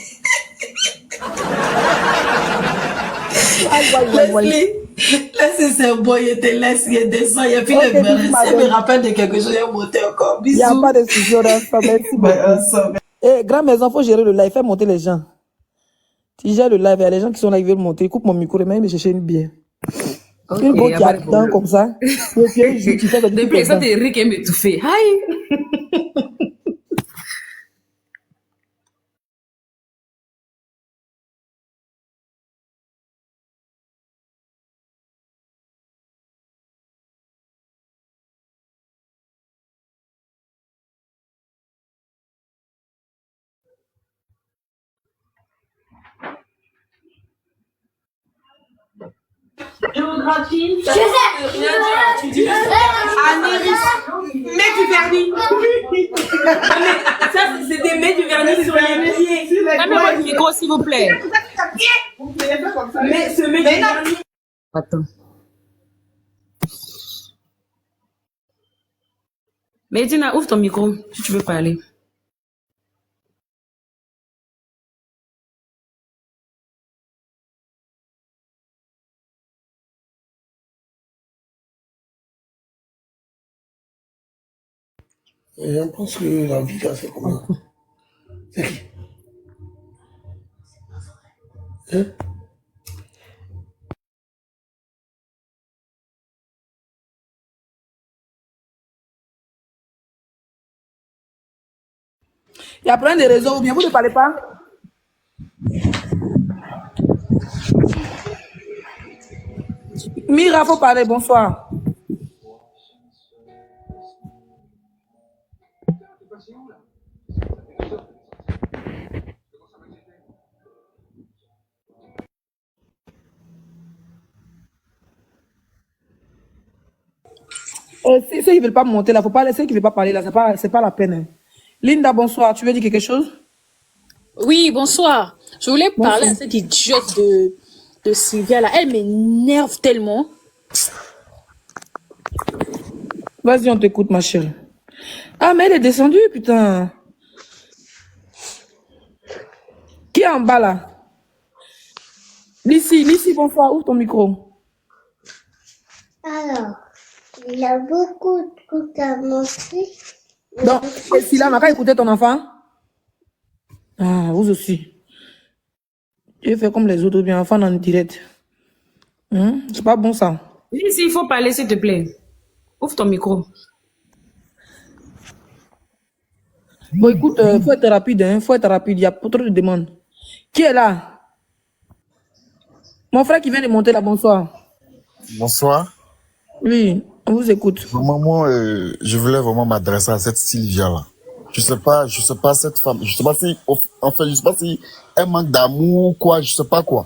Laisse ces boys, il te laisse, il descend, il puis Ok, le bisous, ma ça me belle. rappelle de quelque chose, il est monté encore. Il n'y a Bisous. pas de souci, on reste pas. Merci beaucoup. Eh, grand maison, faut gérer le live, fais monter les gens. Tu gères le live, il y a des gens qui sont là, ils veulent monter. Coupe mon micro, même me chercher une bière. Ok, Une go y a qui pas a de dedans problème. comme ça. Et puis, tu fais des Depuis ça, t'es Rick et m'étouffer. Aïe! Géographie, ça veut rien dire. Tu dis mets du vernis. Ça, c'est des mets du vernis sur les pieds. Dame votre micro, s'il vous plaît. Mais ce mets du vernis. Attends. Medina, ouvre ton micro si tu veux parler. Je pense que la vie, là, c'est comment? C'est qui? Hein? Il y a plein de réseaux ou bien vous ne parlez pas. Mira, faut parler, bonsoir. Ceux qui ne veulent pas monter là, faut pas laisser, ceux qui ne veulent pas parler là, c'est pas la peine. Hein. Linda, bonsoir, tu veux dire quelque chose? Oui, bonsoir. Je voulais parler Bonsoir. à cette idiote de Sylvia là. Elle m'énerve tellement. Vas-y, on t'écoute, ma chérie. Ah, mais elle est descendue, putain. Qui est en bas là? Lissi, bonsoir, ouvre ton micro. Alors, il y a beaucoup de trucs à montrer. Donc, et si là, on n'a qu'à écouter ton enfant? Ah, vous aussi. Tu fais comme les autres, bien, enfant en direct. C'est pas bon ça. Ici, il faut parler, s'il te plaît. Ouvre ton micro. Bon, écoute, faut être rapide, hein, faut être rapide, il y a pas trop de demandes. Qui est là? Mon frère qui vient de monter là, bonsoir. Bonsoir. Oui, on vous écoute. Vraiment, moi, je voulais vraiment m'adresser à cette Sylvia-là. Je sais pas cette femme, je sais pas si, en fait, je sais pas si elle manque d'amour ou quoi, je sais pas quoi.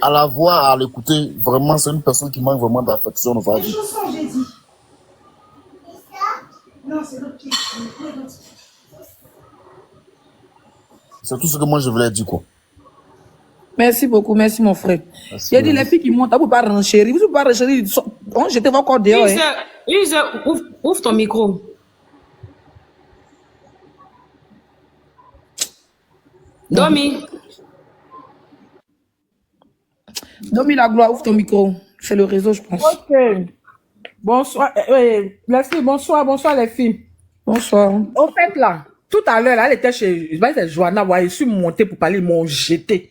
À la voir, à l'écouter, vraiment, c'est une personne qui manque vraiment d'affection dans sa vie. C'est tout ce que moi je voulais dire, quoi. Merci beaucoup, merci mon frère. Merci, Il a dit merci. les filles qui montent, vous ne pouvez pas renchérir. Vous ne pouvez pas renchérir. On jetez vos corps dehors. Hein. Ouvre ton micro. Domi. Domi la gloire, ouvre ton micro. C'est le réseau, je pense. Ok. Bonsoir. Merci. Bonsoir les filles. Bonsoir. Au fait là, tout à l'heure, là, elle était chez, je pense que c'est Joanna, ouais, je suis montée pour parler, ils m'ont jeté.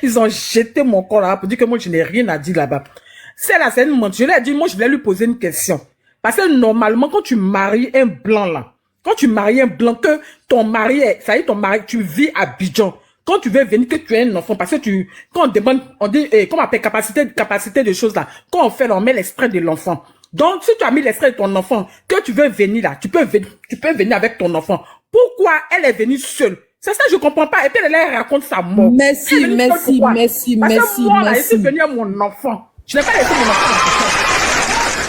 Ils ont jeté mon corps là pour dire que moi je n'ai rien à dire là-bas. Celle-là, c'est une menteuse. Je lui ai dit, moi je voulais lui poser une question. Parce que normalement, quand tu maries un blanc là, quand tu maries un blanc, que ton mari est, ça y est, ton mari, tu vis à Abidjan. Quand tu veux venir, que tu es un enfant, parce que quand on demande, on dit, comment on appelle capacité de choses là, quand on fait, on met l'extrait de l'enfant. Donc, si tu as mis l'extrait de ton enfant, que tu veux venir là, tu peux venir avec ton enfant. Pourquoi elle est venue seule? C'est ça, je comprends pas. Et puis, elle raconte sa mort. Merci, Elle est venue seule, merci, pourquoi? merci, Parce merci, que moi, là, je suis merci. venue à mon enfant. Je n'ai pas laissé mon enfant.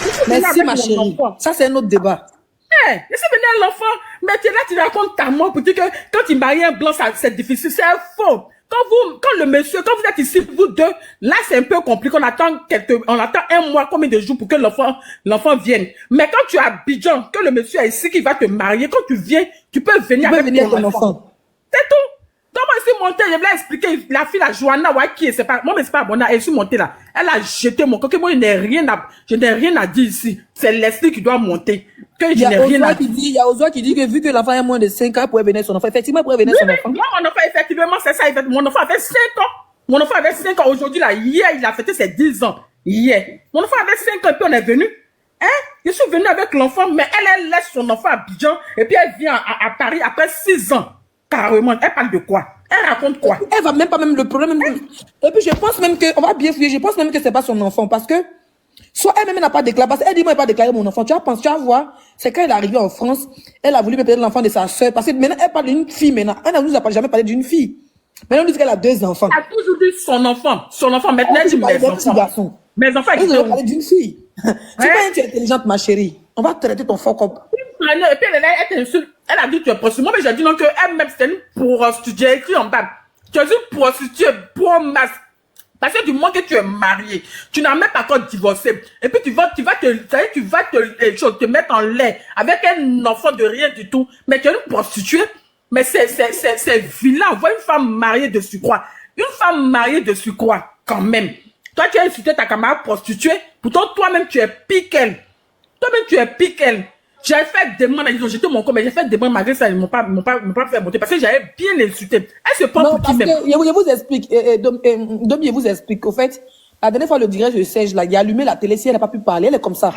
Je suis venue Merci, avec ma mon chérie. enfant. Ça, c'est un autre débat. Hey, laissez venir l'enfant. Mais tu es là, tu racontes ta mort pour dire que quand tu maries un blanc, c'est difficile. C'est faux. quand le monsieur, quand vous êtes ici, vous deux, là, c'est un peu compliqué. On attend un mois, combien de jours pour que l'enfant vienne. Mais quand tu es à Abidjan, que le monsieur est ici, qui va te marier, quand tu viens, tu peux venir avec ton enfant. C'est tout. Donc, moi, je suis montée, je voulais expliquer, la fille, la Joanna, ouais, qui est, c'est pas, moi, mais c'est pas Bona, elle suis montée là. Elle a jeté mon coquet. Moi, je n'ai rien à dire ici. C'est Leslie qui doit monter. Que je n'ai rien à dire. Il y a Ozoa qui dit que vu que l'enfant est moins de 5 ans, il pourrait venir son enfant. Effectivement, il pourrait venir son enfant. Moi, mon enfant, effectivement, c'est ça. Mon enfant avait 5 ans. Mon enfant avait 5 ans. Aujourd'hui, là, hier, il a fêté ses 10 ans. Hier. Mon enfant avait 5 ans, et puis on est venu. Hein? Je suis venu avec l'enfant, mais elle laisse son enfant à Abidjan, et puis elle vient à Paris après 6 ans. Carrément. Elle parle de quoi? Elle raconte quoi? Elle va même pas le problème. Et puis je pense même que, on va bien fouiller, je pense même que c'est pas son enfant parce que, soit elle-même n'a pas déclaré, parce qu'elle dit moi, elle n'a pas déclaré mon enfant. Tu vas voir, c'est quand elle est arrivée en France, elle a voulu peut-être l'enfant de sa soeur, parce que maintenant elle parle d'une fille maintenant. Elle ne nous a jamais parlé d'une fille. Maintenant on dit qu'elle a 2 enfants. Elle a toujours dit son enfant. Son enfant, maintenant elle dit mes enfants. Mes enfants, elle a parlé d'une fille. Tu es intelligente, ma chérie. On va traiter ton fort comme. Et puis elle a dit que tu es prostituée. Moi, mais j'ai dit non, que elle-même, c'est une prostituée. J'ai écrit en bas. Tu es une prostituée pour masse. Parce que du moment que tu es marié, tu n'as même pas encore divorcé. Et puis tu vas te mettre en lait avec un enfant de rien du tout. Mais tu es une prostituée. Mais c'est vilain. On voit une femme mariée de surcroît. Une femme mariée de surcroît, quand même. Toi, tu as insulté ta camarade prostituée. Pourtant, toi-même, tu es pire qu'elle. Toi-même, tu es pire qu'elle. J'avais fait des demandes, ils ont jeté mon corps, mais j'ai fait des demandes malgré ça, ils m'ont pas fait monter parce que j'avais bien insulté. Elle se prend pour qui même? Je vous explique, Domi, je vous explique. Au fait, la dernière fois, le direct de Serge, là, il a allumé la télé, si elle n'a pas pu parler, elle est comme ça.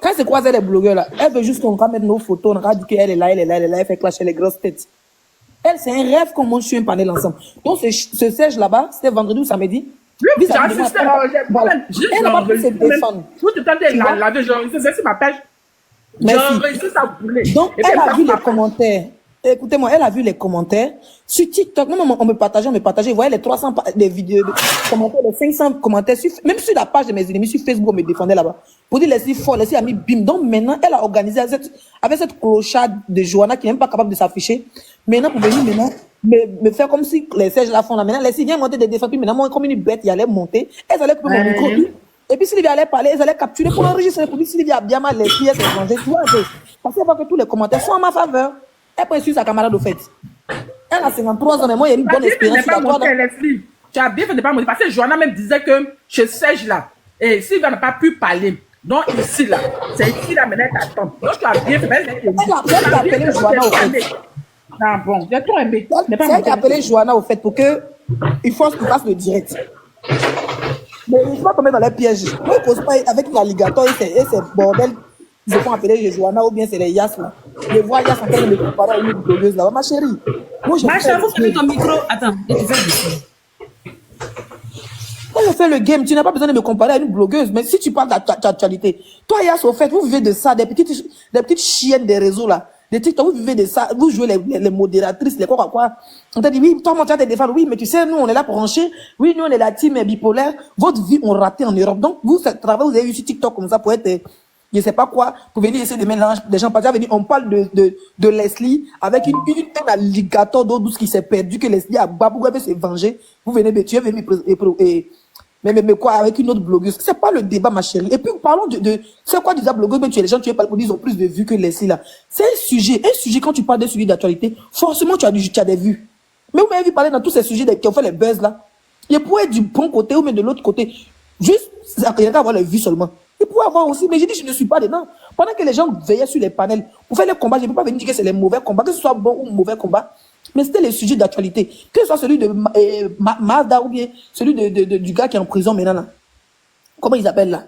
Quand elle se croise, les blogueurs, là, elle veut juste qu'on va mettre nos photos, on va dire qu'elle est là, elle fait clasher les grosses têtes. Elle, c'est un rêve qu'on mange sur un panel ensemble. Donc, ce Serge là-bas, c'était vendredi ou samedi. Oui, j'ai assisté, elle n'a pas pu se défendre. Vous te tentez la c'est ma page. Donc, elle a vu les commentaires. Écoutez-moi, elle a vu les commentaires. Sur TikTok, on me partageait. Vous voyez les 300 des vidéos, les commentaires, les 500 commentaires. Même sur la page de mes ennemis, sur Facebook, on me défendait là-bas. Pour dire, laissez fort, laissez a mis bim. Donc, maintenant, elle a organisé avec cette clochade de Joanna qui n'est même pas capable de s'afficher. Maintenant, pour venir me faire comme si les Serge la font là. Maintenant, laissez bien monter des défenses. Puis maintenant, moi, comme une bête, il allait monter. Elle allait couper mon micro. Et puis Sylvia allait parler, ils allaient capturer pour l'enregistrer, pour dire Sylvia a bien mal les pièces, elle mangeait, tu vois. Parce qu'elle voit que tous les commentaires sont en ma faveur. Elle peut suivre sa camarade au fait. Elle a 53 ans, mais moi, il y a une bonne expérience. Tu as bien fait de ne pas monter. Parce que Joanna même disait que chez Serge là, et Sylvia n'a pas pu parler. Donc ici là, c'est ici là, maintenant elle t'attend. Donc tu as bien fait. Elle a appelé Joanna au fait. Ah bon, j'ai trop aimé. C'est elle qui a appelé Joanna au fait pour que il faut qu'il fasse le direct. Mais il ne faut pas tomber dans les pièges. Moi, ils ne posent pas avec l'alligator et ces bordels. Ils se font appeler Joanna ou bien c'est les Yas là. Je vois Yas en train de me comparer à une blogueuse là. Ma chérie. Moi, Ma chérie, vous faites ton micro. Attends, je te fais dessus. Moi, je fais le game. Tu n'as pas besoin de me comparer à une blogueuse. Mais si tu parles d'actualité, toi, Yas, au fait, vous vivez de ça, des petites chiennes des réseaux là. Des TikTok, vous vivez de ça, vous jouez les modératrices, les quoi. On t'a dit, oui, toi, tu vas te défendre. Oui, mais tu sais, nous, on est là pour rancher. Oui, nous, on est la team bipolaire. Votre vie, on raté en Europe. Donc, vous, ce travail, vous avez eu sur TikTok comme ça pour être, je sais pas quoi, pour venir essayer de mélanger des gens. Parce que on parle de Leslie avec un alligator d'eau douce qui s'est perdu, que Leslie a babou, elle veut se venger. Vous venez, tu es venu mais quoi, avec une autre blogueuse. C'est pas le débat, ma chérie. Et puis, parlons c'est quoi déjà blogueuse, mais tu es les gens, tu es pas pour dire, ils ont plus de vues que Leslie, là. C'est un sujet, quand tu parles d'un sujet d'actualité, forcément, tu as des vues. Mais vous m'avez vu parler dans tous ces sujets qui ont fait les buzz, là. Il pourrait être du bon côté ou même de l'autre côté. Juste, il n'y a qu'à avoir les vues seulement. Il pourrait avoir aussi, mais j'ai dit, je ne suis pas dedans. Pendant que les gens veillaient sur les panels, pour faire les combats, je ne peux pas venir dire que c'est les mauvais combats, que ce soit bon ou mauvais combat. Mais c'était les sujets d'actualité. Que ce soit celui de Mazda ou bien celui du gars qui est en prison maintenant là. Comment ils appellent là?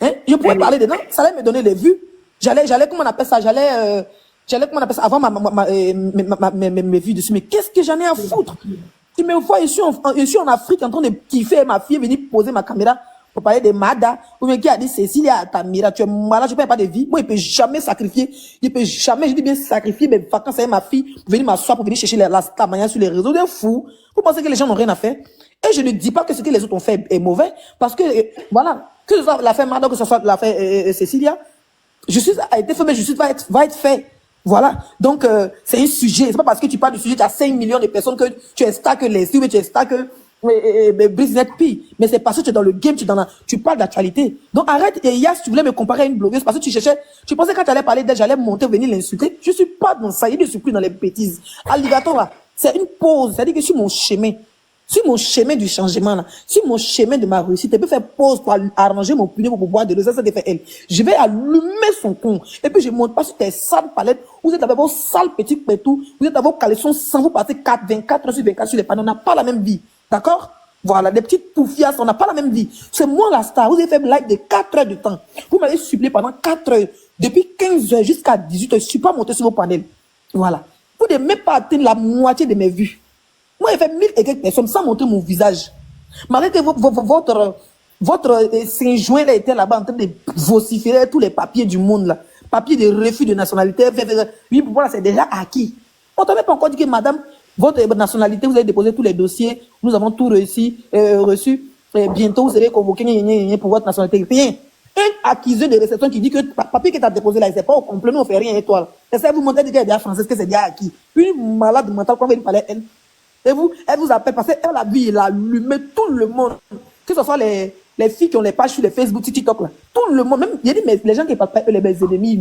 Hein? Je pourrais parler dedans, ça allait me donner les vues. J'allais, comment on appelle ça? Comment on appelle ça? Avant mes vues dessus. Mais qu'est-ce que j'en ai à foutre? Tu me vois, je suis en Afrique en train de kiffer ma fille, venir poser ma caméra pour parler de Mada, ou bien qui a dit Cécilia Tamira, tu es malade, je ne pas de vie. Moi, il ne peut jamais sacrifier, je dis bien sacrifier mes vacances avec ma fille pour venir m'asseoir, pour venir chercher la manière sur les réseaux. C'est fou. Vous pensez que les gens n'ont rien à faire? Et je ne dis pas que ce que les autres ont fait est mauvais, parce que, voilà, que ce soit l'affaire Mada, que ce soit l'affaire Cécilia, justice a été faite, mais justice va être faite. Voilà. Donc, c'est un sujet. C'est pas parce que tu parles du sujet, tu as 5 millions de personnes que tu es star que les tu es star que Business P. Mais c'est parce que tu es dans le game, tu parles d'actualité. Donc, arrête. Et hier, si tu voulais me comparer à une blogueuse, parce que tu cherchais, tu pensais quand tu allais parler d'elle, j'allais monter, venir l'insulter. Je suis pas dans ça. Je ne suis plus dans les bêtises. Alligator, là, c'est une pause. C'est-à-dire que je suis mon chemin. Sur mon chemin du changement, là, sur mon chemin de ma réussite, elle peut faire pause pour arranger mon pneu pour pouvoir de l'eau. Ça fait elle. Je vais allumer son con. Et puis, je monte pas sur tes sales palettes. Vous êtes avec vos sales petits pétous. Vous êtes avec vos caleçons sans vous partez 24 heures sur 24 sur les panneaux. On n'a pas la même vie. D'accord? Voilà, des petites poufias, on n'a pas la même vie. C'est moi la star. Vous avez fait live de 4 heures de temps. Vous m'avez supplié pendant 4 heures. Depuis 15 heures jusqu'à 18 heures. Je ne suis pas monté sur vos panels. Voilà. Vous n'avez même pas atteint la moitié de mes vues. Moi, j'ai fait 1000 et quelques personnes sans montrer mon visage. Malgré que votre Saint-Joint était là-bas en train de vociférer tous les papiers du monde, là. Papiers de refus de nationalité. Oui, pour moi, c'est déjà acquis. On t'a même pas encore dit que madame, votre nationalité, vous avez déposé tous les dossiers, nous avons tout reçu. Bientôt, vous serez convoqué pour votre nationalité. Rien. Un accusé de réception qui dit que le papier que tu as déposé là, c'est pas au complet, nous on fait rien, et toi. Est-ce que vous montez qu'elle est bien française, que c'est bien acquis? Une malade mentale, quand elle parlait, elle. Et elle vous appelle parce qu'elle a vu, il a allumé tout le monde. Que ce soit les filles qui ont les pages sur les Facebook, TikTok, là. Tout le monde. Même, il y a dit, mais les gens qui ne parlent pas, eux, les ennemis,